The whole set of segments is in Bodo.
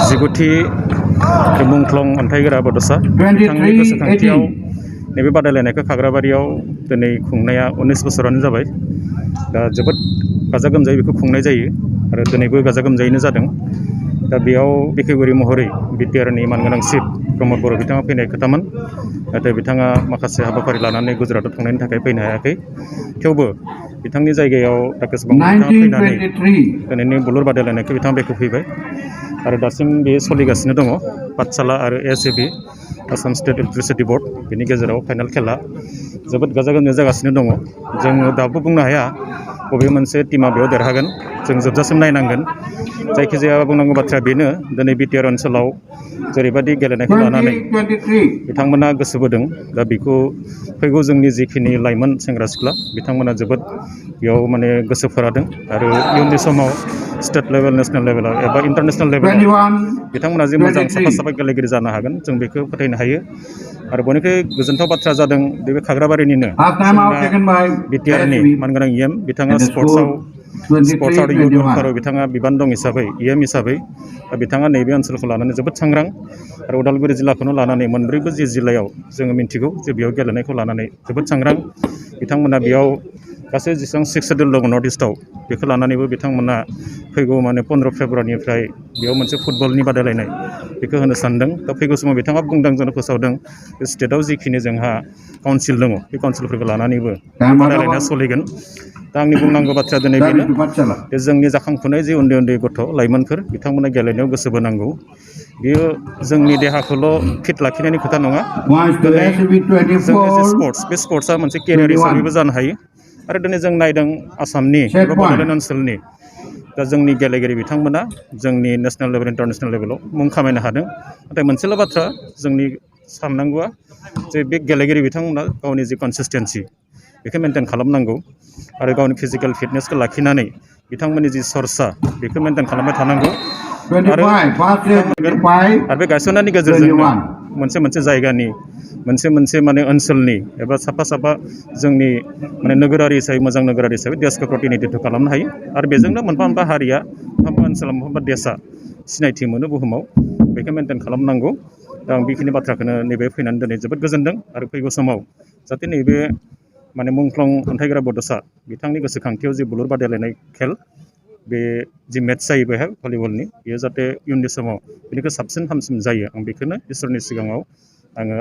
जिगुथि मुंख्लं अन्थाइगोरा बड'सा बिथांनि गोसोखांथियाव नैबे बादायलायनायखौ खाग्राबारियाव दिनै खुंनाया 19 बोसोरानो जाबाय। दा जोबोद गाजा गोमजायै बेखौ खुंनाय जायो आरो दिनैबो गाजा गोमजायैनो जादों। दा बेयाव बेखेवगिरि महरै बिटिआरनि मानगोनां चिफ प्रमद बर' बिथाङा फैनाय खोथामोन, नाथाय बिथाङा माखासे हाबाफारि लानानै गुजरातआव थांनायनि थाखाय फैनो हायाखै। थेवबो बिथांनि जायगायाव डाक्टर सुबांबु बिथाङा फैनानै दिनैनि बुलुर बादायलायनायखौ बिथाङा बेखेवफैबाय आरो दासिम बे सोलिगासिनो दङ। पाठशाला आरो एएसएबि आसाम स्टेट इलेक्ट्रिसिटि बोर्ड बेनि गेजेराव फाइनाल खेला जोबोद गाजा गोमजायै जागासिनो दङ। जोङो दाबो बुंनो हाया बबे मोनसे टीमा बेयाव देरहागोन, जों जोबजासिम नायनांगोन। जायखिजाया बुंनांगौ बाथ्राया बेनो, दिनै बिटिआर ओनसोलाव जेरैबायदि गेलेनायखौ लानानै बिथांमोना गोसो बोदों, दा बेखौ फैगौ जोंनि जिखिनि लाइमोन सेंग्रा सिख्ला बिथांमोना जोबोद बेयाव माने गोसो फोरादों आरो इयुननि समाव स्टेट लेभेल, नेसनेल लेभेलाव एबा इन्टारनेसनेल लेभेलाव बिथांमोना जे मोजां साफा गेलेगिरि जानो हागोन, जों बेखौ फोथायनो हायो। आरो बयनिख्रुइ गोजोनथाव बाथ्रा जादों बे खाग्राबारिनिनो बिटिआरनि मानगोनां इएम बिथाङा स्पर्ट्सआव आरो इयुथ वेलफेयाराव बिथाङा बिबान दं हिसाबै, इएम हिसाबै बिथाङा नैबे ओनसोलखौ लानानै जोबोद सांग्रां आरो उदालगुरि जिल्लाखौनो लानानै मोनब्रैबो जि जिल्लायाव जोङो मिन्थिगौ जे बेयाव गेलेनायखौ लानानै जोबोद सांग्रां। बिथांमोना बेयाव गासै जेसेबां 6 सेड्युल दङ नर्थ इस्टआव, बेखौ लानानैबो बिथांमोना फैगौ 15 फेब्रुवारिनिफ्राय बेयाव मोनसे फुटबलनि बादायलायनाय बेखौ होनो सानदों। दा फैगौ समाव बिथाङा बुंदों, जोंनो फोसावदों, स्टेटआव जिखिनि जोंहा काउन्सिल दङ बे काउन्सिलफोरखौ लानानैबो बादायलायनाया सोलिगोन। दा आंनि बुंनांगौ बाथ्राया दिनै बेनो जे जोंनि जाखांफुनाय जे उन्दै उन्दै गथ' लाइमोनफोर बिथांमोना गेलेनायाव गोसो बोनांगौ। बेयो जोंनि देहाखौल' फिट लाखिनायनि खोथा नङा, दिनै जोंनि जे स्पर्ट्स, बे स्पर्ट्सआ मोनसे केरियार हिसाबैबो जानो हायो। आरो दिनै जों नायदों आसामनि एबा बड'लेण्ड ओनसोलनि दा जोंनि गेलेगिरि बिथांमोना जोंनि नेसनेल लेभेल, इन्टारनेसनेल लेभेलाव मुं खामायनो हादों। नाथाय मोनसेल' बाथ्रा जोंनि साननांगौआ जे बे गेलेगिरि बिथांमोना गावनि जि कनसिस्टेन्सि बेखौ मेनटेन खालामनांगौ आरो गावनि फिजिकेल फिटनेसखौ लाखिनानै बिथांमोननि जि सरसा बेखौ मेनटेन खालामबाय थानांगौ। आरो बे गायसननायनि गेजेरजोंनो मोनसे जायगानि मोनसे माने ओनसोलनि एबा साफा जोंनि माने नोगोरारि हिसाबै, मोजां नोगोरारि हिसाबै देशखौ प्रतिनिधित्व खालामनो हायो। आरो बेजोंनो मोनफा मोनफा हारिया, मोनफा ओनसोलाव, मोनफा देशआ सिनायथि मोनो बुहुमाव, बेखौ मेनटेन खालामनांगौ। दा आं बेखिनि बाथ्राखौनो नैबे फैनानै दिनै जोबोद गोजोनदों आरो फैगौ समाव जाहाथे नैबे माने मुंख्लं अन्थाइगोरा बड'सा बिथांनि गोसोखांथियाव जि बुलुर बादायलायनाय खेल, बे जि मेट्च जायो बेहाय भलिबलनि, बेयो जाहाथे इयुननि समाव बेनिख्रुइ साबसिन हामसिन जायो। आं बेखौनो इसोरनि सिगाङाव आङो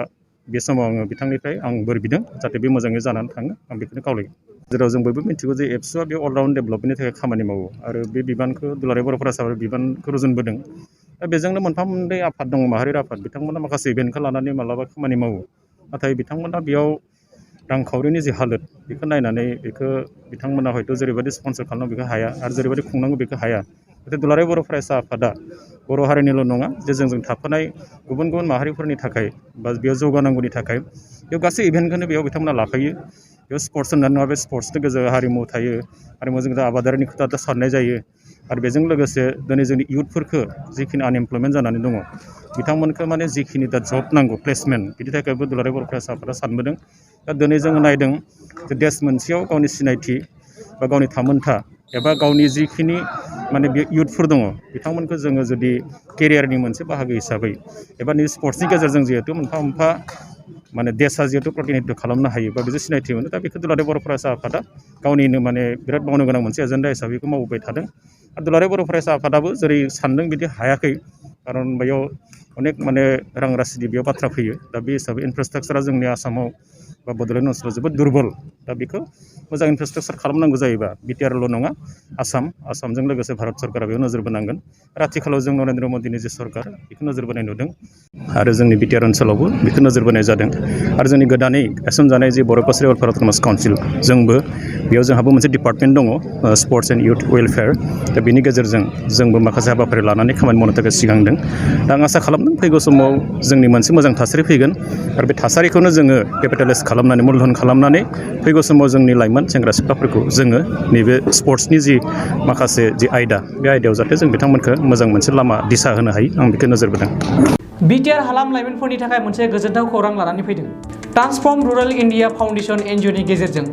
बे समाव आङो बिथांनिफ्राय आं बोर बिदों जाहाथे बे मोजाङै जानानै थाङो, आं बेखौनो खावलायो। जेराव जों बयबो मिथिगौ जे एबसुआ बे अलराउन्ड डेभेलपमेन्टनि थाखाय खामानि मावो आरो बे बिबानखौ दुलाराय बर' फरायसाफोरा बिबानखौ रुजुनबोदों। दा बेजोंनो मोनफा मोननै आफाद दङ, माहारियारि आफाद, बिथांमोना माखासे इभेन्टखौ लानानै मालाबा खामानि मावो। नाथाय बिथांमोना बेयाव रांखावरिनि जि हालोद बेखौ नायनानै बेखौ बिथांमोना हयथ' जेरैबायदि स्पन्सर खालामनांगौ बेखौ हाया आरो जेरैबायदि खुंनांगौ बेखौ हाया। नाथाय दुलाराय बर' फरायसा आफादा बर' हारिनिल' नङा, जे जोंजों थाफानाय गुबुन गुबुन माहारिफोरनि थाखाय बा बेयाव जौगानांगौनि थाखाय बेयाव गासै इभेन्टखौनो बेयाव बिथांमोना लाफायो। बेयाव स्पर्ट्स होननानै नङा, बे स्पर्ट्सनि गेजेराव हारिमु थायो, हारिमुजों आबादारिनि खोथा साननाय जायो। आरो बेजों लोगोसे दिनै जोंनि इयुथफोरखौ जिखिनि आनएमप्लयमेन्ट जानानै दङ बिथांमोनखौ माने जिखिनि दा जब नांगौ, प्लेसमेन्ट, बिनि थाखायबो दुलाराय बर' फरायसा आफादा सानबोदों। दा दिनै जोङो नायदों जे देश मोनसेयाव गावनि सिनायथि बा गावनि थामोनथा एबा गावनि जिखिनि माने बे इयुथफोर दङ बिथांमोनखौ जोङो जुदि केरियारनि मोनसे बाहागो हिसाबै एबा नै स्पर्ट्सनि गेजेरजों जिहेथु मोनफा मोनफा माने देशा जिहेतु प्रतिनिधित्व खालामनो हायो बा बिजों सिनायथि मोनो, दा बेखौ दुलाराय बर' फरायसा आफादा गावनिनो माने बिराद मावनो गोनां मोनसे एजेन्डा हिसाबै बेखौ मावबोबाय थादों। आरो दुलाराय बर' फरायसा आफादाबो जेरै सानदों बिदि हायाखै, खारन बेयाव अनेक माने रां राशिनि बेयाव बाथ्रा फैयो। दा बे हिसाबै इनफ्रास्ट्राक्सारा जोंनि आसामाव बा बड'लेण्ड ओनसोलाव जोबोद दुरबल। दा बेखौ मोजां इनफ्रास्ट्राक्सार खालामनांगौ जायोबा बिटिआरल' नङा, आसामजों लोगोसे भारत सरकारा बेयाव नोजोर बोनांगोन। आरो आथिखालाव जों नरेन्द्र मदिनि जे सरकार बेखौ नोजोर बोनाय नुदों आरो जोंनि बिटिआर ओनसोलावबो बेखौ नोजोर बोनाय जादों। आरो जोंनि गोदानै गायसनजानाय जे बर' कसारि वेलफेयार अट'नमास काउन्सिल, जोंबो बेयाव जोंहाबो मोनसे डिपार्टमेन्ट दङ, स्पर्ट्स एन्ड इयुथ वेलफेयार। दा बेनि गेजेरजों जोंबो माखासे हाबाफारि लानानै खामानि मावनो थाखाय सिगांदों। दा आं आसा खालामदों फैगौ समाव जोंनि मोनसे मोजां थासारि फैगोन आरो बे थासारिखौनो जोङो केपिटेलाइज खालामनानै, मुलधन खालामनानै फैगौ समाव जोंनि लाइमोन सेंग्रा सिख्लाफोरखौ जोङो नैबे स्पर्ट्सनि जि माखासे जि आयदा, बे आयदायाव जाहाथे जों बिथांमोनखौ मोजां मोनसे लामा दिसा होनो हायो, आं बेखौ नोजोर बोदों। बिटिआर हालाम लाइमोनफोरनि थाखाय मोनसे गोजोनथाव खौरां लानानै फैदों। ट्रान्सफर्म रुरेल इन्डिया फाउन्डेसन एनजिअनि गेजेरजों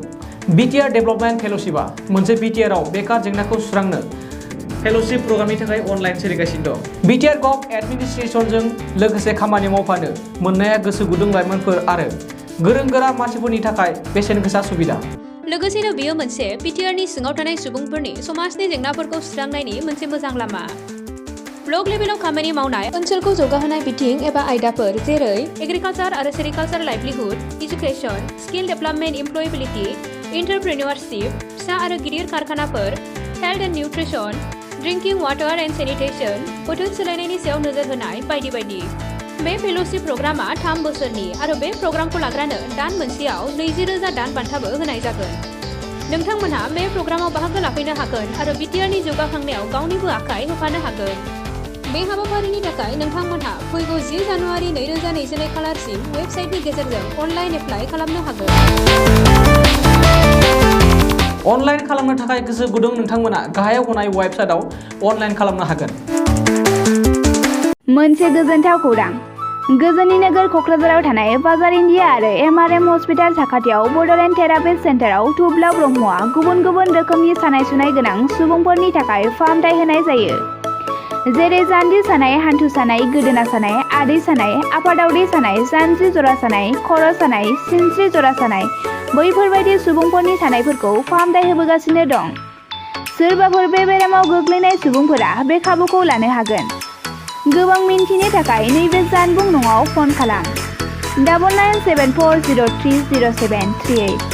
बिटिआर डेभेलपमेन्ट फेल'शिपआ मोनसे बिटिआरआव बेकार जेंनाखौ सुस्रांनो फेल'शिप प्रग्रामनि थाखाय अनलाइन सोलिगासिनो दं। बिटिआर गभ एडमिनिस्ट्रेसनजों लोगोसे खामानि मावफानो मोननाया गोसो गुदुं लाइमोनफोर आरो गोरों गोरा मानसिफोरनि थाखाय बेसेन गोसा सुबिदा। लोगोसेनो बेयो मोनसे बिटिआरनि सिङाव थानाय सुबुंफोरनि समाजनि जेंनाफोरखौ सुस्रांनायनि मोनसे मोजां लामा। ब्लक लेभेलाव खामानि मावनाय ओनसोलखौ जौगाहोनाय बिथिं एबा आयदाफोर जेरै एग्रिकालचार आरो sericulture livelihood, education, skill development, employability, entrepreneurship, फिसा आरो गिदिर कारखानाफोर, health and nutrition, drinking water and sanitation, बोथोर सोलायनायनि सायाव नोजोर होनाय बायदि बायदि। बे फेल'शिप प्रग्रामा 3 बोसोरनि आरो बे प्रग्रामखौ लाग्रानो दान मोनसेयाव 20,000 दान बान्थाबो होनाय जागोन। नोंथांमोनहा बे प्रग्रामाव बाहागो लाफैनो हागोन आरो बिटिआरनि जौगाखांनायाव गावनिबो आखाइ होफानो हागोन। बे हाबाफारिनि थाखाय नोंथांमोनहा फैगौ 10 जानुवारि 2022 खालारसिम वेबसाइटनि गेजेरजों अनलाइन एप्लाइ खालामनो हागोन। अनलाइन खालामनो थाखाय गोसो गुदुं नोंथांमोना गाहायाव होनाय वेबसाइटआव अनलाइन खालामनो हागोन। मोनसे गोजोनथाव खौरां। गोजोननि नोगोर क'क्राझाराव थानाय बाजार इन्डिया आरो एमआरएम हस्पिटाल साखाथियाव बड'लेण्ड थेरापिस्ट सेन्टाराव थुब्ला ब्रह्मआ गुबुन गुबुन रोखोमनि सानाय सुनाय गोनां सुबुंफोरनि थाखाय फाहामथाय होनाय जायो। जेरै जान्जि सानाय, हान्थु सानाय, गोदोना सानाय, आदै सानाय, आफादावदै सानाय, जानजि जरा सानाय, खर' सानाय, सिनस्रि जरा सानाय, बैफोरबायदि सुबुंफोरनि सानायफोरखौ फाहामथाय होबोगासिनो दं। सोरबाफोर बे बेरामाव गोग्लैनाय सुबुंफोरा बे खाबुखौ लानो हागोन। गोबां मिन्थिनो थाखाय नैबे जानबुं नङाव फन खालाम 9974030738।